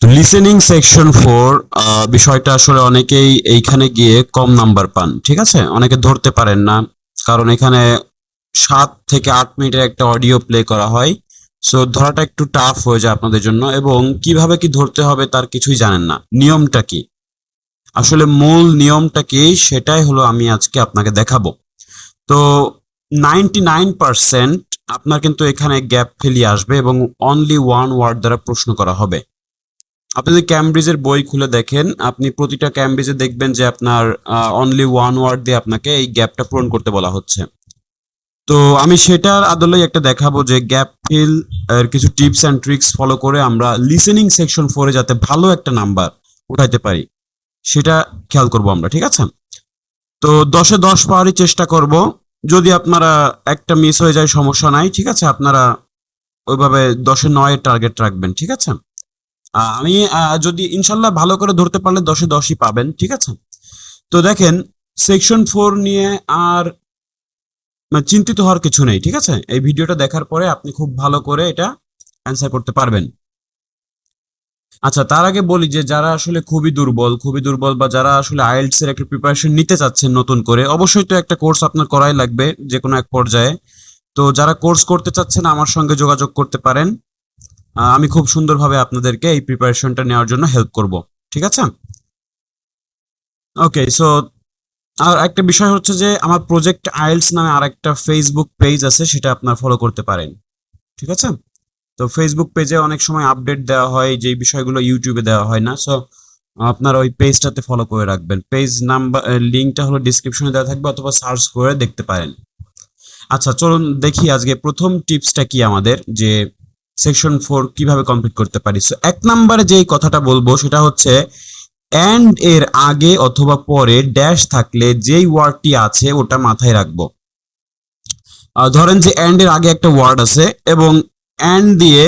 Listening section 4 বিষয়টা আসলে অনেকেই এইখানে গিয়ে কম নাম্বার পান, ঠিক আছে? অনেকে ধরতে পারেন না, কারণ এখানে 7 থেকে 8 মিনিটের একটা অডিও প্লে করা হয়। সো ধরাটা একটু টাফ হয়ে যায় আপনাদের জন্য, এবং কিভাবে কি ধরতে হবে তার কিছুই জানেন না। নিয়মটা কি, আসলে মূল নিয়মটা কি, সেটাই হলো আমি আজকে আপনাকে দেখাবো। তো 99% আপনার কিন্তু এখানে গ্যাপ ফেলিয়ে আসবে এবং অনলি ওয়ান ওয়ার্ড দ্বারা প্রশ্ন করা হবে। আপনি যদি ক্যামব্রিজের বই খুলে দেখেন, আপনি প্রতিটা ক্যামব্রিজে দেখবেন যে আপনার অনলি ওয়ান ওয়ার্ড দিয়ে আপনাকে এই গ্যাপটা পূরণ করতে বলা হচ্ছে। তো আমি সেটার আদলেই একটা দেখাবো যে গ্যাপ ফিল এর কিছু টিপস অ্যান্ড ট্রিক্স ফলো করে আমরা লিসেনিং সেকশন 4-এ যাতে ভালো একটা নাম্বার উঠাইতে পারি সেটা খেয়াল করব আমরা, ঠিক আছে? তো 10-এ 10 পাওয়ারই চেষ্টা করব। যদি আপনারা একটা মিস হয়ে যায় সমস্যা নাই, ঠিক আছে? আপনারা ওইভাবে 10-এ 9-এর টার্গেট রাখবেন, ঠিক আছে? আমি যদি ইনশাল্লাহ ভালো করে ধরতে পারলে 10-এ 10ই পাবেন, ঠিক আছে? তো দেখেন, সেকশন 4 নিয়ে আর মানে চিন্তিত হওয়ার কিছু নেই, ঠিক আছে? এই ভিডিওটা দেখার পরে আপনি খুব ভালো করে এটা অ্যান্সার করতে পারবেন। আচ্ছা, তার আগে বলি যে যারা আসলে খুবই দুর্বল বা যারা আসলে আইএলটিএস এর একটা প্রিপারেশন নিতে চাচ্ছেন নতুন করে, অবশ্যই তো একটা কোর্স আপনার করাই লাগবে যে কোনো এক পর্যায়ে। তো যারা কোর্স করতে চাচ্ছেন আমার সঙ্গে যোগাযোগ করতে পারেন। আমি খুব সুন্দরভাবে আপনাদেরকে এই প্রিপারেশনটা নেওয়ার জন্য হেল্প করব, ঠিক আছে? ওকে, সো আর একটা বিষয় হচ্ছে যে আমার প্রজেক্ট আইএলটিএস নামে আর একটা ফেসবুক পেজ আছে, সেটা আপনার ফলো করতে পারেন, ঠিক আছে? তো ফেসবুক পেজে অনেক সময় আপডেট দেওয়া হয় যে বিষয়গুলো ইউটিউবে দেওয়া হয় না। সো আপনার ওই পেজটাতে ফলো করে রাখবেন। পেজ নাম্বার লিঙ্কটা হলো ডিসক্রিপশনে দেওয়া থাকবে, অথবা সার্চ করে দেখতে পারেন। আচ্ছা, চলুন দেখি আজকে প্রথম টিপসটা কি আমাদের, যে সেকশন 4 কিভাবে কমপ্লিট করতে পারি। সো 1 নম্বরে যেই কথাটা বলবো সেটা হচ্ছে অ্যান্ড এর আগে অথবা পরে ড্যাশ থাকলে যেই ওয়ার্ডটি আছে ওটা মাথায় রাখবো। ধরেন যে অ্যান্ড এর আগে একটা ওয়ার্ড আছে এবং অ্যান্ড দিয়ে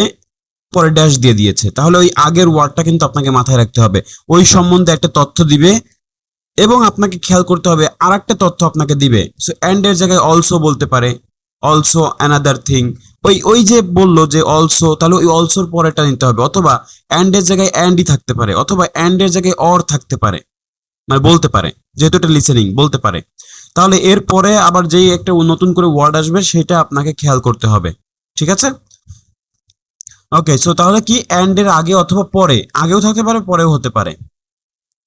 পরে ড্যাশ দিয়ে দিয়েছে, তাহলে ওই আগের ওয়ার্ডটা কিন্তু আপনাকে মাথায় রাখতে হবে। ওই সম্বন্ধে একটা তথ্য দিবে এবং আপনাকে খেয়াল করতে হবে আর একটা তথ্য আপনাকে দিবে। সো অ্যান্ড এর জায়গায় অলসো বলতে পারে, অলসো অ্যানাদার থিং। ওই ওই যে বললো যে অলসো, তাহলে ওই অলসোর পরেটা নিতে হবে, অথবা অ্যান্ড এর জায়গায় অ্যান্ডই থাকতে পারে, অথবা অ্যান্ড এর জায়গায় অর থাকতে পারে, মানে বলতে পারে, যেহেতু এটা লিসেনিং বলতে পারে। তাহলে এর পরে আবার যেই একটা নতুন করে ওয়ার্ড আসবে সেটা আপনাকে খেয়াল করতে হবে, ঠিক আছে? ওকে, সো তাহলে কি অ্যান্ড এর আগে অথবা পরে, আগেও থাকতে পারে পরেও হতে পারে,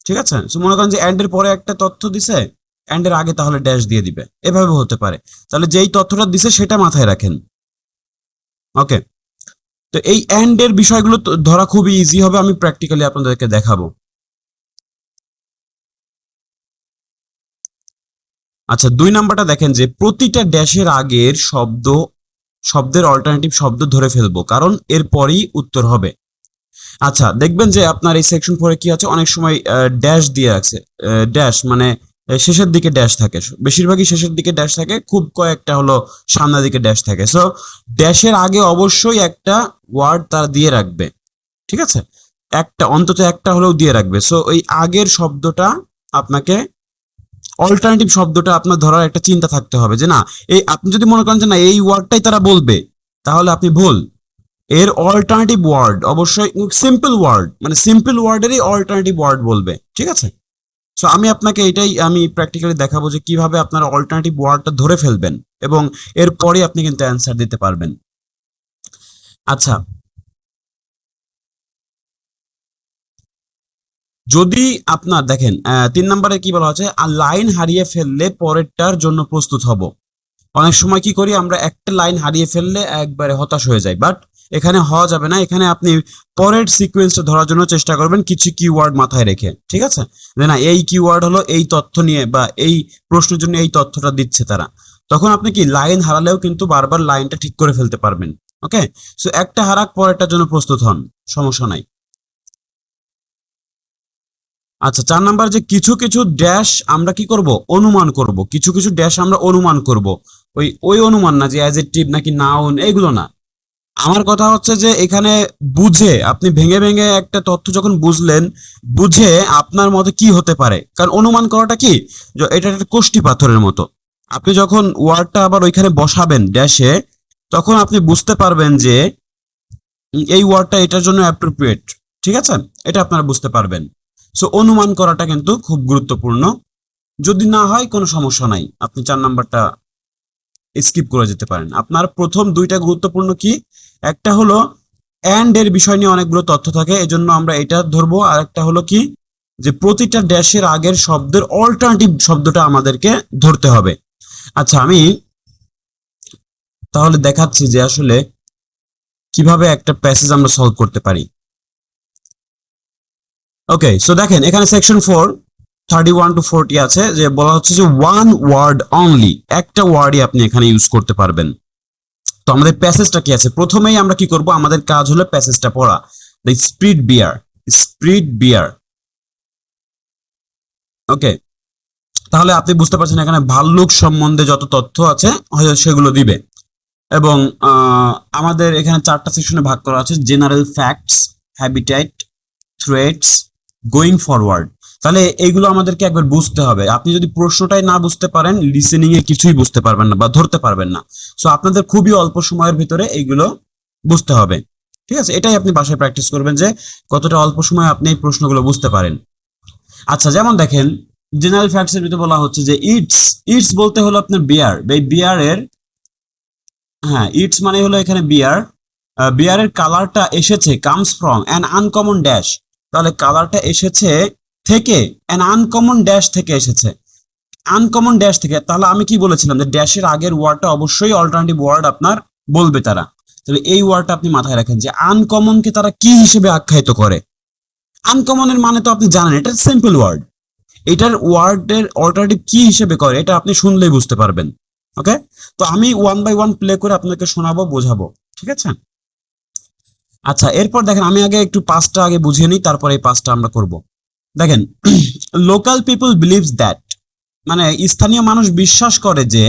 ঠিক আছে? সো মনে করেন যে অ্যান্ড এর পরে একটা তথ্য দিছে, অ্যান্ড এর আগে তাহলে ড্যাশ দিয়ে দিবে, এভাবে হতে পারে। তাহলে যেই তথ্যটা দিছে সেটা মাথায় রাখেন। ওকে, তো এই অ্যান্ড এর বিষয়গুলো ধরা খুবই ইজি হবে, আমি প্র্যাকটিক্যালি আপনাদেরকে দেখাবো। আচ্ছা, 2 নাম্বারটা দেখেন যে প্রতিটা ড্যাশের আগের শব্দের অল্টারনেটিভ শব্দ ধরে ফেলবো, কারণ এরপরই উত্তর হবে। আচ্ছা, দেখবেন যে আপনার এই সেকশন 4-এ কি আছে, অনেক সময় ড্যাশ দিয়ে রাখছে। ড্যাশ মানে শেষের দিকে ড্যাশ থাকে, বেশিরভাগই শেষের দিকে ড্যাশ থাকে, খুব কয়েকটা হলো সামনের দিকে ড্যাশ থাকে। সো ড্যাশের আগে অবশ্যই একটা ওয়ার্ড তারা দিয়ে রাখবে, ঠিক আছে? একটা অন্তত একটা হলেও দিয়ে রাখবে। সো ওই আগের শব্দটা আপনাকে, অল্টারনেটিভ শব্দটা আপনার ধরার একটা চিন্তা থাকতে হবে যে না, এই আপনি যদি মনে করেন যে না এই ওয়ার্ডটাই তারা বলবে, তাহলে আপনি ভুল। এর অল্টারনেটিভ ওয়ার্ড অবশ্যই সিম্পল ওয়ার্ড, মানে সিম্পল ওয়ার্ডেরই অল্টারনেটিভ ওয়ার্ড বলবে, ঠিক আছে? সো আমি আপনাকে এটাই আমি প্র্যাকটিক্যালি দেখাবো যে কিভাবে আপনারা অল্টারনেটিভ ওয়ার্ডটা ধরে ফেলবেন এবং এরপরে আপনি কিন্তু অ্যান্সার দিতে পারবেন। আচ্ছা, যদি আপনার দেখেন 3 নম্বরে কি বলা হচ্ছে, আর লাইন হারিয়ে ফেললে পরেরটার জন্য প্রস্তুত হব। অনেক সময় কি করি আমরা, একটা লাইন হারিয়ে ফেললে একবারে হতাশ হয়ে যাই, বাট এখানে হওয়া যাবে না। এখানে আপনি পরের সিকোয়েন্সটা ধরার জন্য চেষ্টা করবেন কিছু কিওয়ার্ড মাথায় রেখে, ঠিক আছে? যে না, এই কিওয়ার্ড হলো এই তথ্য নিয়ে বা এই প্রশ্নের জন্য এই তথ্যটা দিচ্ছে তারা। তখন আপনি কি লাইন হারালেও কিন্তু বারবার লাইনটা ঠিক করে ফেলতে পারবেন। ওকে, সো একটা হারাক পরেরটার জন্য প্রস্তুত হন, সমস্যা নাই। আচ্ছা, 4 নাম্বার যে কিছু কিছু ড্যাশ আমরা কি করব, অনুমান করব। কিছু কিছু ড্যাশ আমরা অনুমান করব। ওই ওই অনুমান না যে অ্যাডজেক্টিভ নাকি নাউন, এগুলো না। আমার কথা হচ্ছে যে এখানে বুঝে আপনি ভেঙে ভেঙে একটা তথ্য যখন বুঝলেন, বুঝে আপনার মতে কি হতে পারে, কারণ অনুমান করাটা কি, যে এটা একটা কোষ্ঠী পাথরের মতো। আপনি যখন ওয়ার্ডটা আবার ওইখানে বসাবেন ড্যাশে, তখন আপনি বুঝতে পারবেন যে এই ওয়ার্ডটা এটার জন্য অ্যাপ্রোপ্রিয়েট, ঠিক আছে, এটা আপনারা বুঝতে পারবেন। সো অনুমান করাটা কিন্তু খুব গুরুত্বপূর্ণ। যদি না হয় কোনো সমস্যা নাই, আপনি 4 নাম্বারটা স্কিপ করে যেতে পারেন। আপনার প্রথম দুইটা গুরুত্বপূর্ণ কি, একটা হলো অ্যান্ড এর বিষয় নিয়ে অনেকগুলো তথ্য থাকে, এজন্য আমরা এটা ধরবো। আর একটা হলো কি, যে প্রতিটা ড্যাশের আগের শব্দের অল্টারনেটিভ শব্দটা আমাদেরকে ধরতে হবে। আচ্ছা, আমি তাহলে দেখাচ্ছি যে আসলে কিভাবে একটা প্যাসেজ আমরা সলভ করতে পারি। ওকে, সো দেখেন এখানে সেকশন 4 31 to 40 আছে, যে বলা হচ্ছে যে ওয়ান ওয়ার্ড অনলি, একটা ওয়ার্ডই আপনি এখানে ইউজ করতে পারবেন। তো আমাদের প্যাসেজটা কি আছে, প্রথমেই আমরা কি করব, আমাদের কাজ হলো প্যাসেজটা পড়া। দ্য স্প্রিট বিয়ার, স্প্রিট বিয়ার। ওকে, তাহলে আপনি বুঝতে পারছেন এখানে ভাল্লুক সম্বন্ধে যত তথ্য আছে হয়তো সেগুলো দিবে। এবং আমাদের এখানে 4টা সেকশনে ভাগ করা আছে, general facts, habitat, threats, going forward. তাহলে এইগুলো আমাদেরকে একবার বুঝতে হবে। আপনি যদি প্রশ্নটাই না বুঝতে পারেন, লিসেনিং এ কিছুই বুঝতে পারবেন না বা ধরতে পারবেন না। সো আপনাদের খুবই অল্প সময়ের ভিতরে এইগুলো বুঝতে হবে। ঠিক আছে, এটাই আপনি বাসায় প্র্যাকটিস করবেন যে কতটা অল্প সময়ে আপনি এই প্রশ্নগুলো বুঝতে পারেন। আচ্ছা, যেমন দেখেন জেনারেল ফ্যাক্টস এর ভিতরে বলা হচ্ছে যে ইটস, ইটস বলতে হলো আপনার বিয়ার। এই বিয়ারের, হ্যাঁ, ইটস মানে হলো এখানে বিয়ার। বিয়ারের কালারটা এসেছে, comes from an uncommon dash. তাহলে কালারটা এসেছে থেকে, অ্যান আনকমন ড্যাশ থেকে এসেছে, আনকমন ড্যাশ থেকে। তাহলে আমি কি বলেছিলাম যে ড্যাশের আগের ওয়ার্ডটা অবশ্যই অল্টারনেটিভ ওয়ার্ড আপনার বলবে তারা। তাহলে এই ওয়ার্ডটা আপনি মাথায় রাখেন যে আনকমনকে তারা কি হিসেবে আখ্যায়িত করে। আনকমনের মানে তো আপনি জানেন, এটা সিম্পল ওয়ার্ড। এটার ওয়ার্ডের অল্টারনেটিভ কি হিসেবে করে এটা আপনি শুনলেই বুঝতে পারবেন। ওকে, তো আমি 1 by 1 প্লে করে আপনাকে শোনাবো, বোঝাবো, ঠিক আছে? আচ্ছা, এরপর দেখেন আমি আগে একটু পাঁচটা আগে বুঝিয়ে নিই, তারপরে এই পাঁচটা আমরা করব। দেখেন, লোকাল পিপল বিলিভস দ্যাট, মানে স্থানীয় মানুষ বিশ্বাস করে যে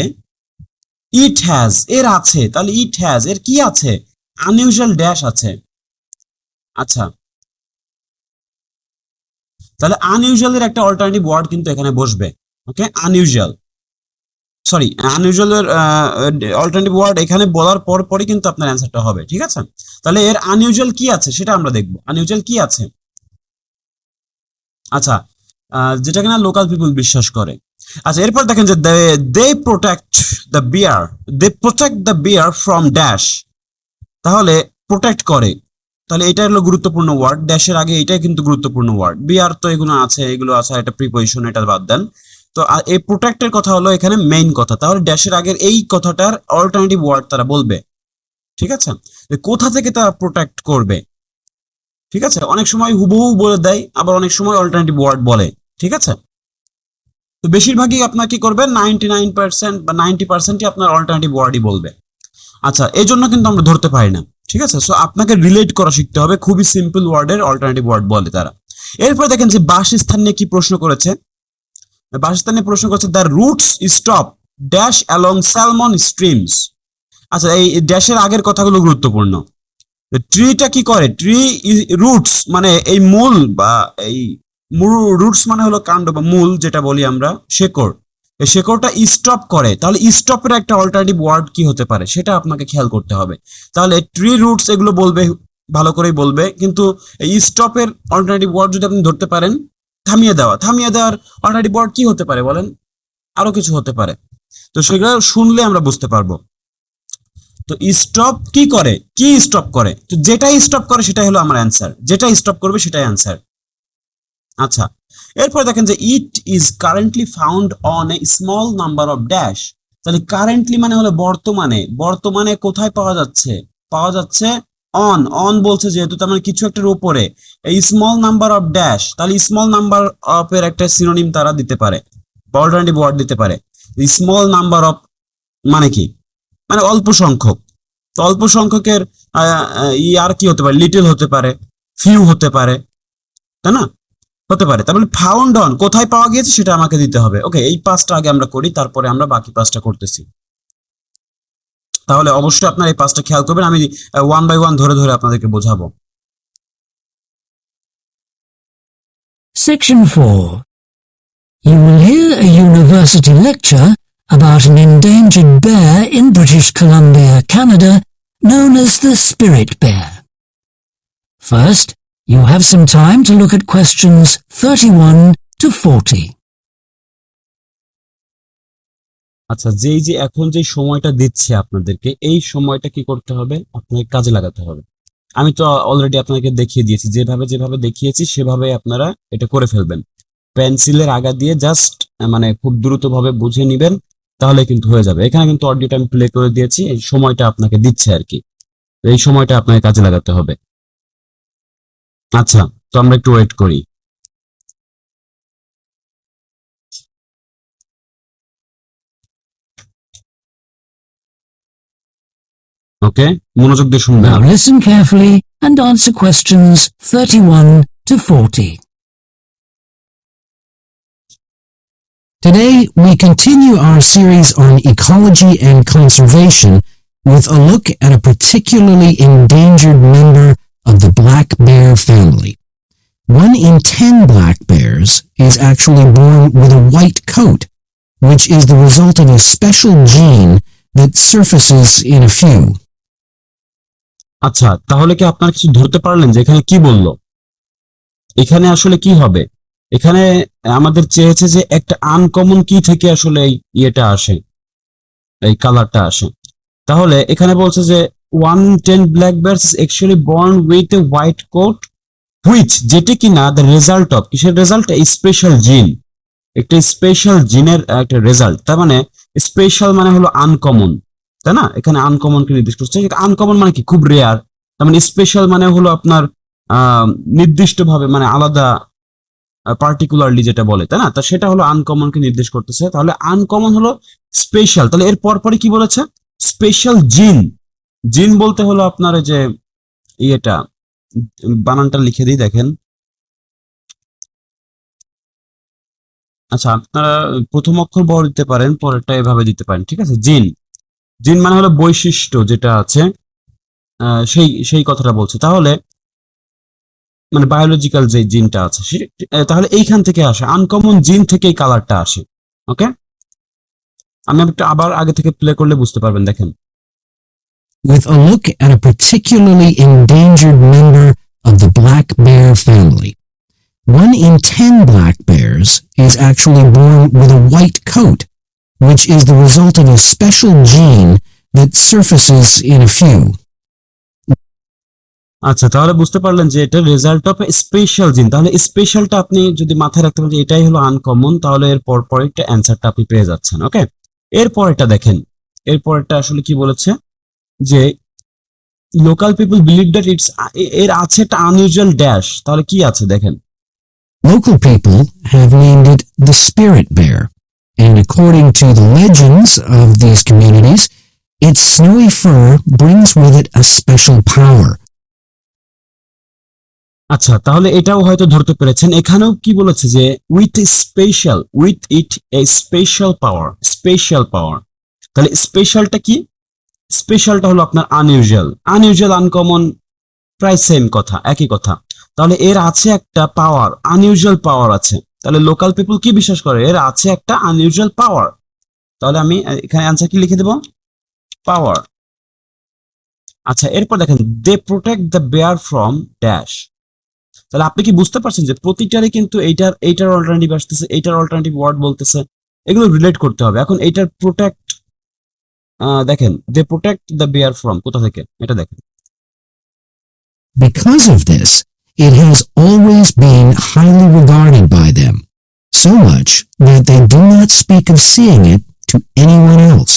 ইট হ্যাজ, এর আছে। তাহলে ইট হ্যাজ এর কি আছে, আনইউজুয়াল ড্যাশ আছে। আচ্ছা, তাহলে আনইউজুয়াল এর একটা অল্টারনেটিভ ওয়ার্ড কিন্তু এখানে বসবে। ওকে, আনইউজুয়াল, সরি, আনইউজুয়াল এর অল্টারনেটিভ ওয়ার্ড এখানে বলার পর পরই কিন্তু আপনার অ্যান্সারটা হবে। ঠিক আছে, তাহলে এর আনইউজুয়াল কি আছে সেটা আমরা দেখব। আনইউজুয়াল কি আছে, আচ্ছা, যেটা কিনা লোকাল পিপল বিশ্বাস করে। আচ্ছা, এরপর দেখেন যে they protect the bear, they protect the bear from dash. তাহলে প্রোটেক্ট করে, তাহলে এটা হলো গুরুত্বপূর্ণ ওয়ার্ড। ড্যাশের আগে এটাই কিন্তু গুরুত্বপূর্ণ ওয়ার্ড। বিয়ার তো এগুলো আছে, এগুলো আছে, এটা প্রিপজিশন, এটা বাদ দেন। তো এই প্রোটেক্টের কথা হলো এখানে মেইন কথা। তাহলে ড্যাশের আগের এই কথাটার অল্টারনেটিভ ওয়ার্ড তারা বলবে। ঠিক আছে, কোথা থেকে তারা প্রোটেক্ট করবে। ঠিক আছে, অনেক সময় হুবহু বলে দেয়, আবার অনেক সময় অল্টারনেটিভ ওয়ার্ড বলে। ঠিক আছে, তো বেশিরভাগই আপনার কি করবে, 99% বা 90%ই আপনার অল্টারনেটিভ ওয়ার্ডই বলবে। আচ্ছা, এই জন্য কিন্তু আমরা ধরতে পারি না। ঠিক আছে, সো আপনাকে রিলেট করা শিখতে হবে, খুবই সিম্পল ওয়ার্ডের অল্টারনেটিভ ওয়ার্ড বলে তারা। এরপর দেখেন যে বাসস্থান নিয়ে কি প্রশ্ন করেছে। বাসস্থান নিয়ে প্রশ্ন করেছে the roots stop dash along salmon streams. আচ্ছা, এই ড্যাশের আগের কথাগুলো গুরুত্বপূর্ণ। ট্রিটা কি করে, ট্রি রুটস মানে এই মূল, বা এই রুটস মানে হলো কাণ্ড বা মূল, যেটা বলি আমরা শেকড়। এই শেকড়টা স্টপ করে, তাহলে স্টপের একটা অল্টারনেটিভ ওয়ার্ড কি হতে পারে সেটা আপনাকে খেয়াল করতে হবে। তাহলে ট্রি রুটস এগুলো বলবে, ভালো করেই বলবে, কিন্তু এই স্টপের অল্টারনেটিভ ওয়ার্ড যদি আপনি ধরতে পারেন, থামিয়ে দেওয়া, থামিয়ে দেওয়ার অল্টারনেটিভ ওয়ার্ড কি হতে পারে বলেন, আরো কিছু হতে পারে। তো সেগুলো শুনলে আমরা বুঝতে পারবো। তো স্টপ কি করে, কি স্টপ করে, তো যেটাই স্টপ করে সেটাই হলো আমার অ্যান্সার, যেটা স্টপ করবে সেটাই অ্যান্সার। আচ্ছা, এরপর দেখেন যে it is currently found on a small number of dash. তাহলে কারেন্টলি মানে হলো বর্তমানে, বর্তমানে কোথায় পাওয়া যাচ্ছে, পাওয়া যাচ্ছে অন, অন বলছে যেহেতু তার মানে কিছু একটার উপরে, এই স্মল নাম্বার অফ ড্যাশ। তাহলে স্মল নাম্বার অফ এর একটা সিনোনিম তারা দিতে পারে বা অল্টারনেটিভ ওয়ার্ড দিতে পারে। স্মল নাম্বার অফ মানে কি, মানে অল্প সংখ্যক। তো অল্প সংখ্যকের আর কি হতে পারে, লিটল হতে পারে, ফিউ হতে পারে, তাই না, হতে পারে। তারপরে ফাউন্ড অন, কোথায় পাওয়া গিয়েছে সেটা আমাকে দিতে হবে। ওকে, এই পাঁচটা আগে আমরা করি, তারপরে আমরা বাকি পাঁচটা করতেছি। তাহলে অবশ্যই আপনার এই পাঁচটা খেয়াল করবেন, আমি 1 by 1 ধরে ধরে আপনাদেরকে বোঝাবো। Section 4. You will hear a university lecture about an endangered bear in British Columbia, Canada, known as the spirit bear. First, You have some time to look at questions 31 to 40. আচ্ছা, যে এখন যে সময়টা দিচ্ছে আপনাদেরকে, এই সময়টা কি করতে হবে? আপনাকে কাজে লাগাতে হবে। আমি তো অলরেডি আপনাকে দেখিয়ে দিয়েছি, যেভাবে দেখিয়েছি সেভাবে আপনারা এটা করে ফেলবেন। পেন্সিলের আগা দিয়ে জাস্ট মানে খুব দ্রুতভাবে বুঝে নিবেন, তাহলে কিন্তু হয়ে যাবে। এখানে কিন্তু অডিওটা আমি প্লে করে দিয়েছি, এই সময়টা আপনাকে দিচ্ছে আর কি। তো এই সময়টা আপনাকে কাজে লাগাতে হবে। আচ্ছা, তো আমরা একটু ওয়েট করি। ওকে, মনোযোগ দিয়ে শুনবেন। Now listen carefully and answer questions 31 to 40. Today, we continue our series on ecology and conservation with a look at a particularly endangered member of the black bear family. 1 in 10 black bears is actually born with a white coat, which is the result of a special gene that surfaces in a few. আচ্ছা, তাহলে কি আপনারা কিছু ধরতে পারলেন যে এখানে কি বললো? এখানে আসলে কি হবে? এখানে আমাদের চেয়েছে যে একটা আনকমন কি থেকে আসলে এই ইয়েটা আসে, এই কালারটা আসে। তাহলে এখানে বলছে যে 110 black bears is actually born with a white coat, which যেটি কিনা দ্য রেজাল্ট অফ, কিসের রেজাল্ট? স্পেশাল জিন, একটা স্পেশাল জিনের একটা রেজাল্ট। তার মানে স্পেশাল মানে হলো আনকমন, তাই না? এখানে আনকমন কে নির্দেশ করছে। আনকমন মানে কি? খুব রেয়ার। তার মানে স্পেশাল মানে হলো আপনার নির্দিষ্ট ভাবে, মানে আলাদা, পার্টিকুলারলি যেটা বলে, তাই না? তা সেটা হলো আনকমন কে নির্দেশ করতেছে। তাহলে আনকমন হলো স্পেশাল। তাহলে এর পরে কি বলেছে? স্পেশাল জিন। জিন বলতে হলো আপনার এই যে ইয়েটা, বানানটা লিখে দিই, দেখেন। আচ্ছা, আপনারা প্রথম অক্ষর বড় দিতে পারেন, পরেরটা এভাবে দিতে পারেন, ঠিক আছে? জিন, জিন মানে হলো বৈশিষ্ট্য যেটা আছে, সেই কথাটা বলছে। তাহলে মানে বায়োলজিক্যাল যে জিনটা আছে তাহলে এইখান থেকে আসে, আনকমন জিন থেকে এই কালারটা আসে। ওকে, আমি একটু আবার আগে থেকে প্লে করলে বুঝতে পারবেন, দেখেন। With a look at a particularly endangered member of the black bear family. 1 in 10 black bears is actually born with a white coat, which is the result of a special gene that surfaces in a few. আচ্ছা, তাহলে বুঝতে পারলেন যে এটা result of special জিন। তাহলে স্পেশালটা আপনি যদি মাথায় রাখতে পারেন যে এটাই হলো আনকমন, তাহলে এর পরেরটা অ্যান্সারটা আপনি পেয়ে যাচ্ছেন। ওকে, এরপরেরটা দেখেন। এরপরেরটা আসলে কি বলেছে যে local people believe that it's, এর আছে একটা আনইউজুয়াল ড্যাশ। তাহলে কি আছে দেখেন। Local people have named it the spirit bear, and according to the legends of these communities, its snowy fur brings with it a special power. আচ্ছা, তাহলে এটাও হয়তো ধরতে পেরেছেন। এখানেও কি বলেছে যে উইথ ইট এ স্পেশাল পাওয়ার। তাহলে স্পেশালটা কি? স্পেশালটা হলো আপনার আনইউজুয়াল আনকমন, প্রায় সেম কথা, একই কথা। তাহলে এর আছে একটা পাওয়ার, আনইউজুয়াল পাওয়ার আছে। তাহলে লোকাল পিপল কি বিশ্বাস করে? এর আছে একটা আনইউজুয়াল পাওয়ার। তাহলে আমি এখানে অ্যান্সার কি লিখে দেব? পাওয়ার। আচ্ছা, এরপর দেখেন they protect the bear from dash. তাহলে আপনি কি বুঝতে পারছেন যে প্রতিটারই কিন্তু এইটার অল্টারনেটিভ আসতেছে, এইটার অল্টারনেটিভ ওয়ার্ড বলতেছে, এগুলো রিলেট করতে হবে। এখন এইটার প্রোটেক্ট, দেখেন they protect the bear from, কোথা থেকে? এটা দেখেন। Because of this, it has always been highly regarded by them, so much that they do not speak of seeing it to anyone else.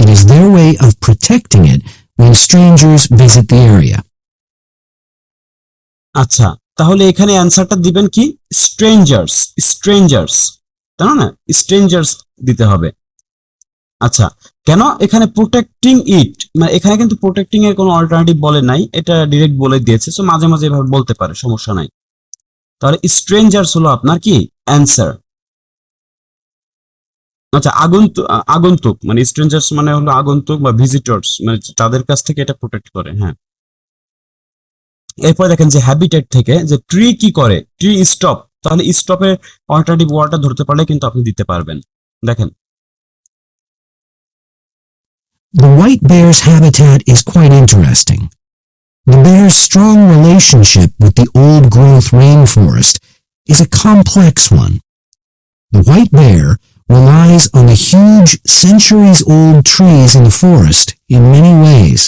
It is their way of protecting it when strangers visit the area. আচ্ছা, তাহলে এখানে অ্যান্সারটা দিবেন কি? Strangers, তাই না? Strangers দিতে হবে। আচ্ছা, কেন এখানে প্রোটেক্টিং ইট, মানে এখানে কিন্তু প্রোটেক্টিং এর কোনো অল্টারনেটিভ বলে নাই, এটা ডিরেক্ট বলে দিয়েছে। সো মাঝে মাঝে এভাবে বলতে পারে, সমস্যা নাই। তাহলে স্ট্রেঞ্জার্স হলো আপনার কি অ্যান্সার। আচ্ছা, আগন্তুক মানে স্ট্রেঞ্জার্স মানে হলো আগন্তুক বা ভিজিটর্স, মানে তাদের কাছ থেকে এটা প্রোটেক্ট করে। হ্যাঁ, এরপর দেখেন যে হ্যাবিটেট থেকে, যে ট্রি কি করে? Tree stop. তাহলে স্টপের অল্টারনেটিভ ওয়ার্ডটা ধরতে পারলে কিন্তু আপনি দিতে পারবেন। দেখেন, The white bear's habitat is quite interesting. The bear's strong relationship with the old-growth rainforest is a complex one. The white bear relies on the huge centuries-old trees in the forest in many ways.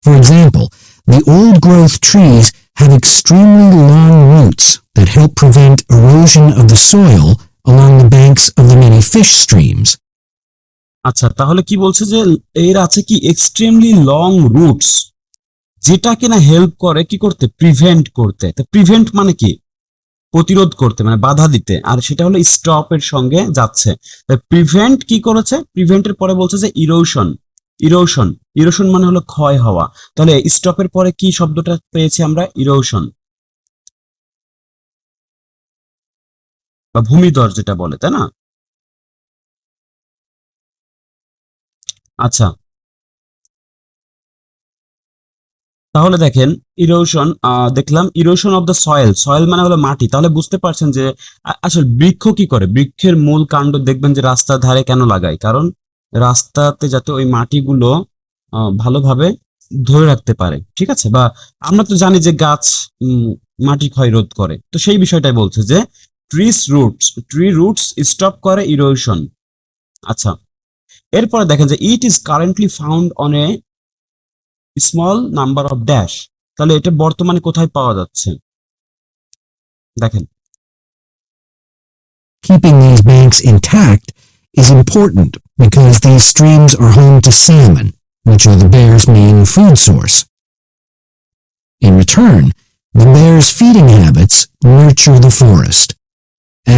For example, the old-growth trees have extremely long roots that help prevent erosion of the soil along the banks of the many fish streams. আচ্ছা, তাহলে কি বলছে যে এর আছে কি extremely long roots, যেটা কিনা হেল্প করে কি করতে, প্রিভেন্ট করতে। তো প্রিভেন্ট মানে কি, প্রতিরোধ করতে, মানে বাধা দিতে, আর সেটা হলো স্টপ এর সঙ্গে যাচ্ছে। প্রিভেন্ট কি করেছে, প্রিভেন্টের পরে বলছে যে ইরোশন, ইরোশন, ইরোশন মানে হলো ক্ষয় হওয়া। তাহলে স্টপের পরে কি শব্দটা পেয়েছি আমরা, ইরোশন বা ভূমিধস যেটা বলে, তাই না? আচ্ছা, তাহলে দেখেন ইরোশন, দেখলাম erosion of the soil, soil মানে হলো মাটি। তাহলে বুঝতে পারছেন যে আসলে বৃক্ষ কি করে, বৃক্ষের মূল কাণ্ড দেখবেন যে রাস্তার ধারে কেন লাগায়, কারণ রাস্তাতে যাতে ওই মাটিগুলো ভালোভাবে ধরে রাখতে পারে, ঠিক আছে? বা আমরা তো জানি যে গাছ মাটি ক্ষয় রোধ করে, তো সেই বিষয়টাই বলছে যে ট্রি রুটস স্টপ করে ইরোশন। আচ্ছা, এরপরে দেখেন যে it is currently found on a small number of dash. তাহলে এটা বর্তমানে কোথায় পাওয়া যাচ্ছে দেখেন। Keeping these banks intact is important because these streams are home to salmon, which are the bear's main food source. In return, the bear's feeding habits nurture the forest.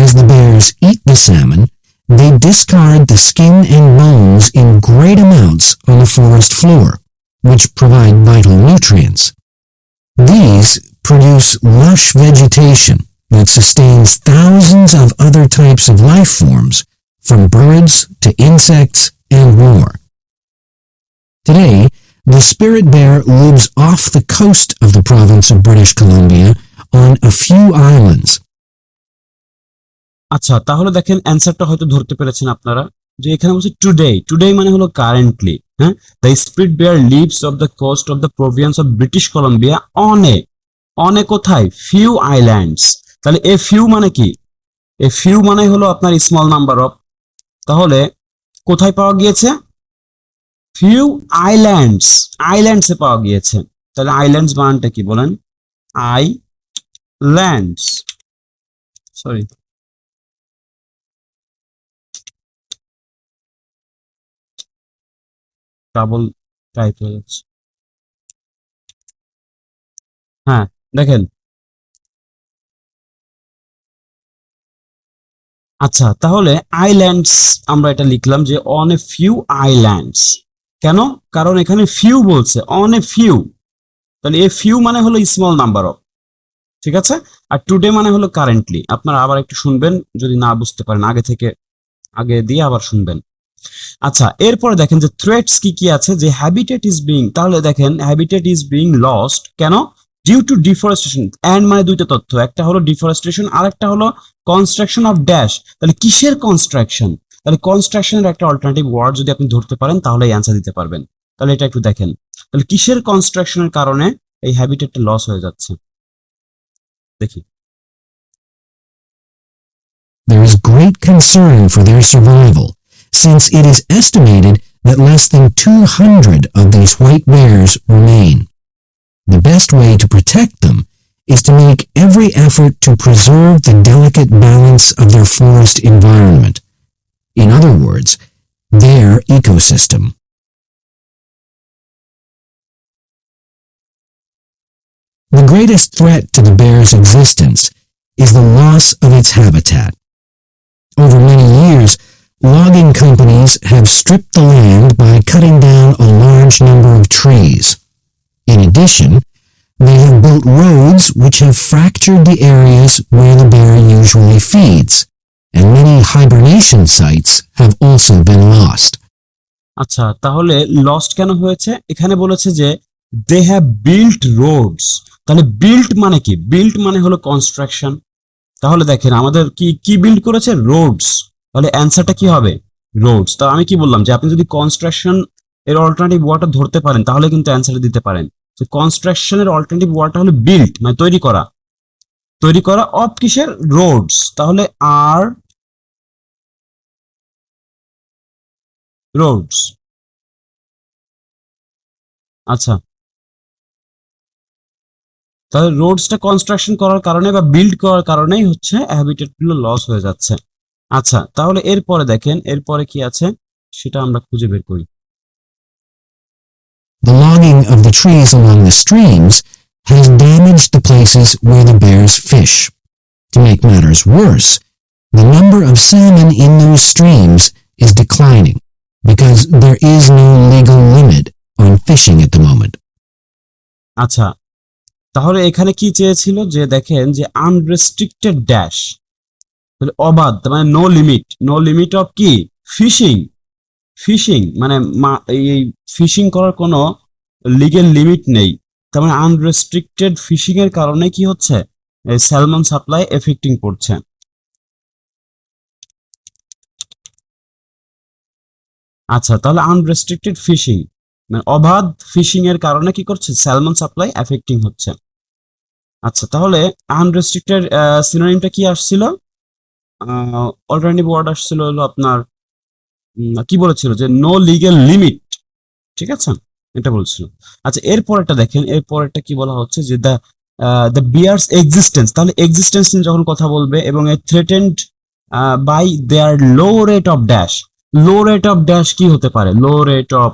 As the bears eat the salmon, they discard the skin and bones in great amounts on the forest floor, which provide vital nutrients. These produce lush vegetation that sustains thousands of other types of life forms, from birds to insects and more. Today, the spirit bear lives off the coast of the province of British Columbia on a few islands. আচ্ছা, তাহলে দেখেন অ্যান্সারটা হয়তো ধরতে পেরেছেন আপনারা, যে এখানে বলছে টুডে, টুডে মানে হলো কারেন্টলি। হ্যাঁ, the spirit bear lives of the coast of the province of British Columbia on a কোথায়, ফিউ আইল্যান্ডস। তাহলে এ ফিউ মানে কি, এ ফিউ মানে হলো আপনার স্মল নাম্বার অফ। তাহলে কোথায় পাওয়া গিয়েছে, ফিউ আইল্যান্ডস, আইল্যান্ডসে পাওয়া গিয়েছে। তাহলে আইল্যান্ডস বানানটা কি বলেন, ল্যান্ডস, সরি, ডাবল টাইপ হয়ে যাচ্ছে। হ্যাঁ, দেখেন। আচ্ছা, তাহলে আইল্যান্ডস আমরা এটা লিখলাম যে অন এ ফিউ আইল্যান্ডস। কেন, কারণ এখানে ফিউ বলছে, অন এ ফিউ। তাহলে এ ফিউ মানে হলো স্মল নাম্বার অফ, ঠিক আছে? আর টুডে মানে হলো কারেন্টলি। আপনারা আবার একটু শুনবেন, যদি না বুঝতে পারেন আগে দিয়ে আবার শুনবেন। আচ্ছা, এরপরে দেখেন যে থ্রেটস কি কি আছে, যে হ্যাবিটেট ইজ বিং। তাহলে দেখেন হ্যাবিটেট ইজ বিং লস্ট কেন, ডিউ টু ডিফরেস্টেশন। এন্ড মানে দুইটা তথ্য, একটা হলো ডিফরেস্টেশন আর একটা হলো কনস্ট্রাকশন অফ ড্যাশ। তাহলে কিসের কনস্ট্রাকশন, তাহলে কনস্ট্রাকশনের একটা অল্টারনেটিভ ওয়ার্ড যদি আপনি ধরতে পারেন তাহলে অ্যান্সার দিতে পারবেন। তাহলে এটা একটু দেখেন, তাহলে কিসের কনস্ট্রাকশনের কারণে এই হ্যাবিটেটটা লস হয়ে যাচ্ছে, দেখি। There is great concern for their survival, since it is estimated that less than 200 of these white bears remain. The best way to protect them is to make every effort to preserve the delicate balance of their forest environment. In other words, their ecosystem. The greatest threat to the bear's existence is the loss of its habitat. Over many years, logging companies have stripped the land by cutting down a large number of trees. In addition, they have built roads which have fractured the areas where the bear usually feeds, and many hibernation sites have also been lost. আচ্ছা, তাহলে lost কেন হয়েছে, এখানে বলেছে যে they have built Rhodes. তাহলে built মানে কি, বিল্ট মানে হলো কনস্ট্রাকশন। তাহলে দেখেন আমাদের কি বিল্ড করেছে, রোডস। তাহলে অ্যান্সারটা কি হবে, রোডস। তো আমি কি বললাম যে আপনি যদি কনস্ট্রাকশন এর অল্টারনেটিভ ওয়ার্ডটা ধরতে পারেন তাহলে কিন্তু অ্যান্সার দিতে পারেন। যে কনস্ট্রাকশনের অল্টারনেটিভ ওয়ার্ডটা হলো বিল্ড, মানে তৈরি করা অফ কিসের, রোডস। তাহলে আর রোডস। আচ্ছা, তাহলে রোডসটা কনস্ট্রাকশন করার কারণে বা বিল্ড করার কারণেই হচ্ছে হ্যাবিটেট গুলো লস হয়ে যাচ্ছে। আচ্ছা, তাহলে এরপরে দেখেন এরপরে কি আছে সেটা আমরা খুঁজে বের করি। The logging of the trees along the streams has damaged the places where the bears fish. To make matters worse, the number of salmon in those streams is declining because there is no legal limit on fishing at the moment. আচ্ছা, তাহলে এখানে কি চেয়েছিল যে দেখেন যে unrestricted dash, তাহলে অবাধ, মানে নো লিমিট অফ কি, ফিশিং মানে এই ফিশিং করার কোনো লিগ্যাল লিমিট নেই। তার মানে আনরেস্ট্রিক্টেড ফিশিং এর কারণে কি হচ্ছে, স্যালমন সাপ্লাই এফেক্টিং পড়ছে। আচ্ছা, তাহলে আনরেস্ট্রিক্টেড ফিশিং মানে অবাধ ফিশিং এর কারণে কি করছে, স্যালমন সাপ্লাই এফেক্টিং হচ্ছে। আচ্ছা, তাহলে আনরেস্ট্রিক্টেড সিনোনিমটা কি আসছিল, অল্টারনেটিভ ওয়ার্ড আসছিল হলো আপনার কি বলেছিল যে নো লিগ্যাল লিমিট, ঠিক আছে, এটা বলছিল। আচ্ছা, এরপরেরটা দেখেন, এরপরেরটা কি বলা হচ্ছে যে দ্য বিয়ার্স এক্সিস্টেন্স। তাহলে এক্সিস্টেন্স নিয়ে যখন কথা বলবে এবং threatened by their low rate of dash, low rate of dash কি হতে পারে, লো রেট অফ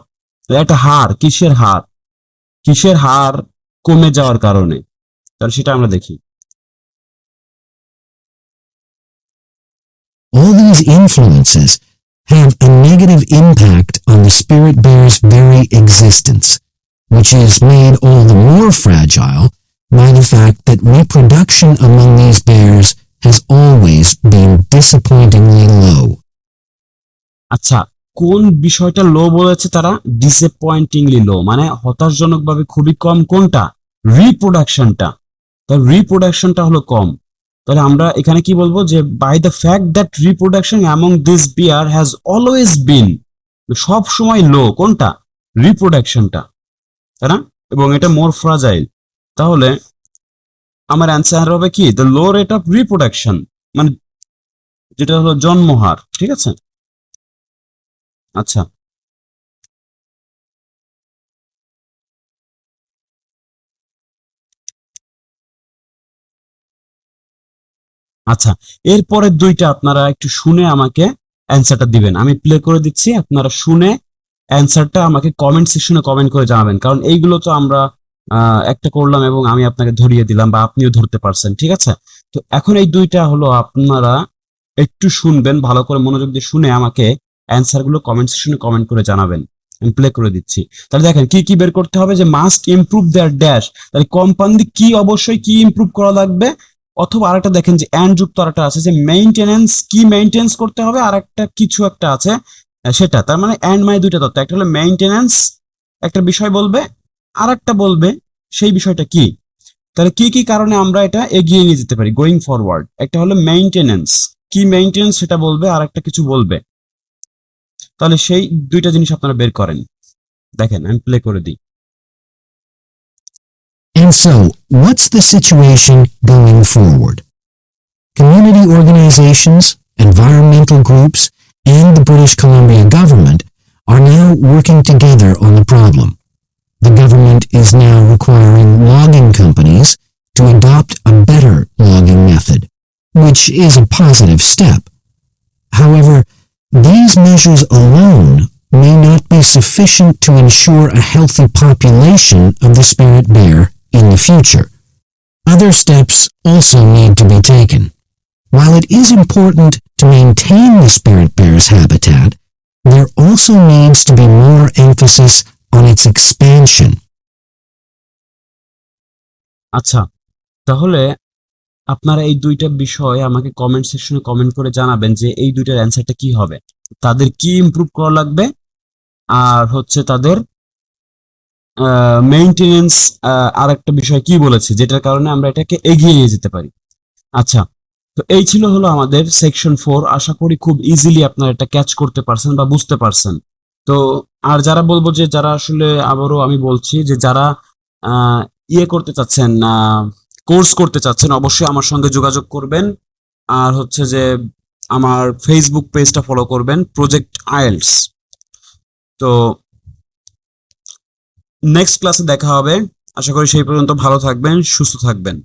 একটা হার, কিসের হার কমে যাওয়ার কারণে, তাহলে সেটা আমরা দেখি। All these influences have a negative impact on the spirit bear's very existence, which is made all the more fragile by the fact that reproduction among these bears has always been disappointingly low. আচ্ছা, কোন বিষয়টা লো বলেছে তারা, ডিসঅ্যাপয়েন্টিংলি লো, মানে হতাশজনকভাবে খুবই কম। কোনটা, রিপ্রোডাকশনটা, তার রিপ্রোডাকশনটা হলো কম। তাহলে আমরা এখানে কি বলবো যে by the fact that reproduction among this bear has always been, সব সময় লো, কোনটা, রিপ্রোডাকশনটা, তাই না, এবং এটা মোর ফ্রাজাইল। তাহলে আমার অ্যান্সার হবে কি, the low rate of reproduction, মানে যেটা হলো জন্মহার, ঠিক আছে। আচ্ছা, আচ্ছা, এরপরের দুইটা আপনারা একটু শুনে আমাকে অ্যান্সারটা দিবেন। আমি প্লে করে দিচ্ছি, আপনারা শুনে অ্যান্সারটা আমাকে কমেন্ট সেকশনে কমেন্ট করে জানাবেন, কারণ এইগুলো তো আমরা একটা করলাম এবং আমি আপনাকে ধরিয়ে দিলাম বা আপনিও ধরতে পারছেন, ঠিক আছে। তো এখন এই দুইটা হলো আপনারা একটু শুনবেন, ভালো করে মনোযোগ দিয়ে শুনে আমাকে অ্যান্সার গুলো কমেন্ট সেকশনে কমেন্ট করে জানাবেন। আমি প্লে করে দিচ্ছি। তাহলে দেখেন কি কি বের করতে হবে, যে মাস্ট ইমপ্রুভ দেয়ার ড্যাশ, তাহলে কোম্পানি কি অবশ্যই কি ইমপ্রুভ করা লাগবে, অথবা আরেকটা দেখেন যে অ্যান্ড যুক্ত আরেকটা আছে যে মেইনটেনেন্স, কি মেইনটেনেন্স করতে হবে, আর একটা কিছু একটা আছে সেটা। তার মানে অ্যান্ড মানে দুইটা তথ্য, একটা হলো মেইনটেনেন্স, একটা বিষয় বলবে, আর একটা বলবে সেই বিষয়টা কি। তাহলে কি কি কারণে আমরা এটা এগিয়ে নিয়ে যেতে পারি গোয়িং ফরওয়ার্ড, একটা হলো মেইনটেনেন্স, কি মেইনটেনেন্স সেটা বলবে, আর একটা কিছু বলবে। তাহলে সেই দুইটা জিনিস আপনারা বের করেন। দেখেন আমি প্লে করে দিই। And so, what's the situation going forward? Community organizations, environmental groups, and the British Columbia government are now working together on the problem. The government is now requiring logging companies to adopt a better logging method, which is a positive step. However, these measures alone may not be sufficient to ensure a healthy population of the spirit bear in the future. Other steps also need to be taken. While it is important to maintain the spirit bear's habitat, there also needs to be more emphasis on its expansion. আচ্ছা, তাহলে আপনারা এই দুইটা বিষয় আমাকে comment সেকশনে comment করে জানাবেন যে এই দুইটার অ্যান্সারটা কি হবে, তাদের কি ইমপ্রুভ করা লাগবে, আর হচ্ছে তাদের মেইনটেনেন্স আর একটা বিষয় কি বলেছে যেটার কারণে আমরা এটাকে এগিয়ে নিয়ে যেতে পারি। আচ্ছা, তো এই ছিল হলো আমাদের সেকশন 4। আশা করি খুব ইজিলি আপনারা এটা ক্যাচ করতে পারছেন বা বুঝতে পারছেন। তো আর যারা বলবো যে যারা আসলে, আবারও আমি বলছি যে যারা ইয়ে করতে চাচ্ছেন, কোর্স করতে চাচ্ছেন, অবশ্যই আমার সঙ্গে যোগাযোগ করবেন। আর হচ্ছে যে আমার ফেসবুক পেজটা ফলো করবেন, প্রজেক্ট আইএলটিএস। তো নেক্সট ক্লাসে দেখা হবে। আশা করি সেই পর্যন্ত ভালো থাকবেন, সুস্থ থাকবেন।